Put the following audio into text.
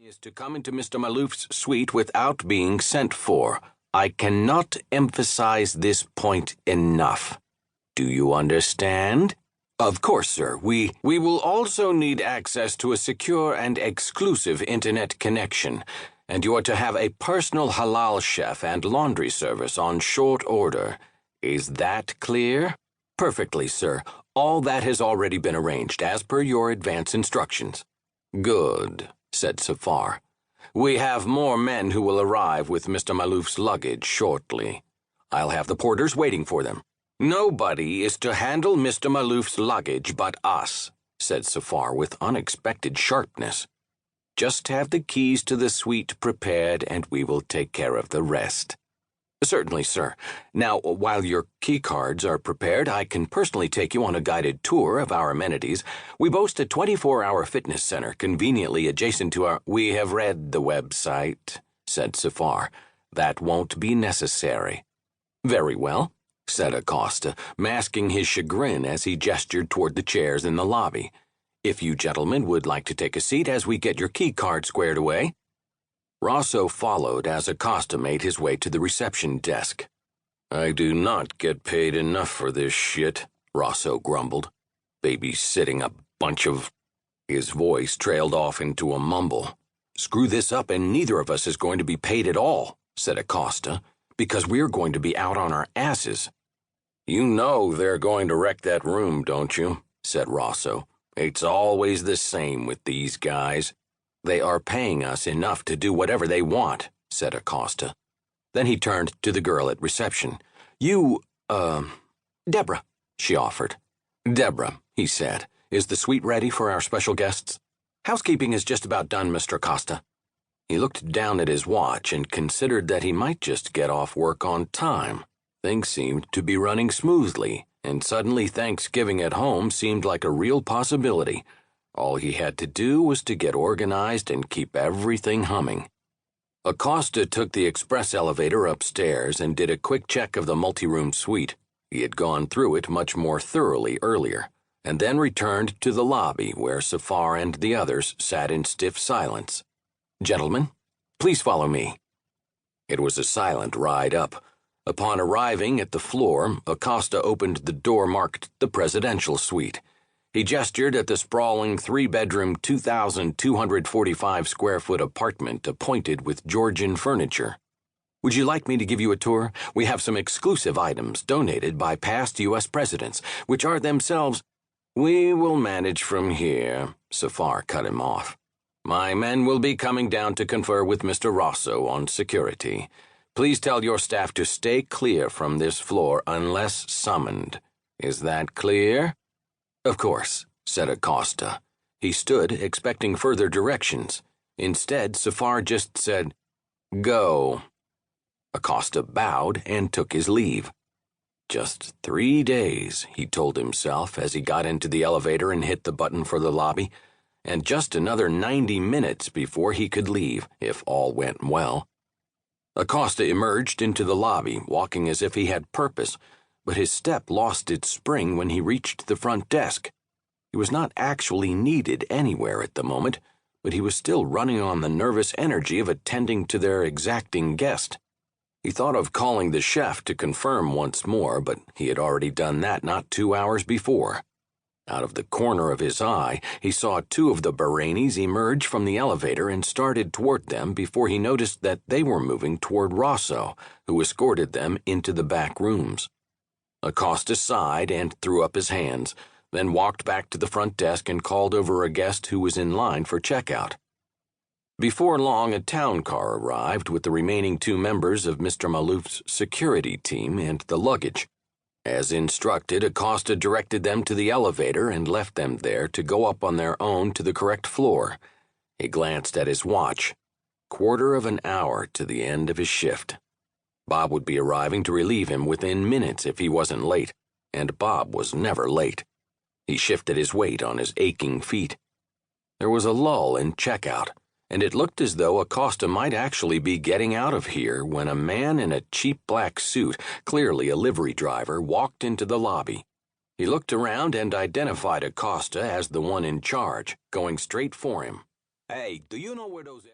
is to come into Mr. Maloof's suite without being sent for. I cannot emphasize this point enough. Do you understand? Of course, sir. We will also need access to a secure and exclusive internet connection, and you are to have a personal halal chef and laundry service on short order. Is that clear? Perfectly, sir. All that has already been arranged, as per your advance instructions. Good, said Safar. We have more men who will arrive with Mr. Maloof's luggage shortly. I'll have the porters waiting for them. Nobody is to handle Mr. Maloof's luggage but us, said Safar with unexpected sharpness. Just have the keys to the suite prepared and we will take care of the rest. Certainly, sir. Now, while your key cards are prepared, I can personally take you on a guided tour of our amenities. We boast a 24-hour fitness center conveniently adjacent to our— We have read the website, said Safar. That won't be necessary. Very well, said Acosta, masking his chagrin as he gestured toward the chairs in the lobby. If you gentlemen would like to take a seat as we get your key card squared away. Rosso followed as Acosta made his way to the reception desk. I do not get paid enough for this shit, Rosso grumbled. Babysitting a bunch of— His voice trailed off into a mumble. Screw this up and neither of us is going to be paid at all, said Acosta, because we're going to be out on our asses. You know they're going to wreck that room, don't you? Said Rosso. It's always the same with these guys. They are paying us enough to do whatever they want, said Acosta. Then he turned to the girl at reception. Deborah, she offered. Deborah, he said, is the suite ready for our special guests? Housekeeping is just about done, Mr. Acosta. He looked down at his watch and considered that he might just get off work on time. Things seemed to be running smoothly, and suddenly Thanksgiving at home seemed like a real possibility. All he had to do was to get organized and keep everything humming. Acosta took the express elevator upstairs and did a quick check of the multi-room suite. He had gone through it much more thoroughly earlier, and then returned to the lobby where Safar and the others sat in stiff silence. Gentlemen, please follow me. It was a silent ride up. Upon arriving at the floor, Acosta opened the door marked the presidential suite. He gestured at the sprawling three-bedroom, 2,245-square-foot apartment appointed with Georgian furniture. Would you like me to give you a tour? We have some exclusive items donated by past U.S. presidents, which are themselves— We will manage from here, Safar cut him off. My men will be coming down to confer with Mr. Rosso on security. Please tell your staff to stay clear from this floor unless summoned. Is that clear? Of course, said Acosta. He stood, expecting further directions. Instead, Safar just said, Go. Acosta bowed and took his leave. Just 3 days, he told himself as he got into the elevator and hit the button for the lobby, and just another 90 minutes before he could leave, if all went well. Acosta emerged into the lobby, walking as if he had purpose, but his step lost its spring when he reached the front desk. He was not actually needed anywhere at the moment, but he was still running on the nervous energy of attending to their exacting guest. He thought of calling the chef to confirm once more, but he had already done that not 2 hours before. Out of the corner of his eye, he saw two of the Bahrainis emerge from the elevator and started toward them before he noticed that they were moving toward Rosso, who escorted them into the back rooms. Acosta sighed and threw up his hands, then walked back to the front desk and called over a guest who was in line for checkout. Before long, a town car arrived with the remaining 2 members of Mr. Maloof's security team and the luggage. As instructed, Acosta directed them to the elevator and left them there to go up on their own to the correct floor. He glanced at his watch. 1/4 of an hour to the end of his shift. Bob would be arriving to relieve him within minutes if he wasn't late, and Bob was never late. He shifted his weight on his aching feet. There was a lull in checkout, and it looked as though Acosta might actually be getting out of here when a man in a cheap black suit, clearly a livery driver, walked into the lobby. He looked around and identified Acosta as the one in charge, going straight for him. Hey, do you know where those—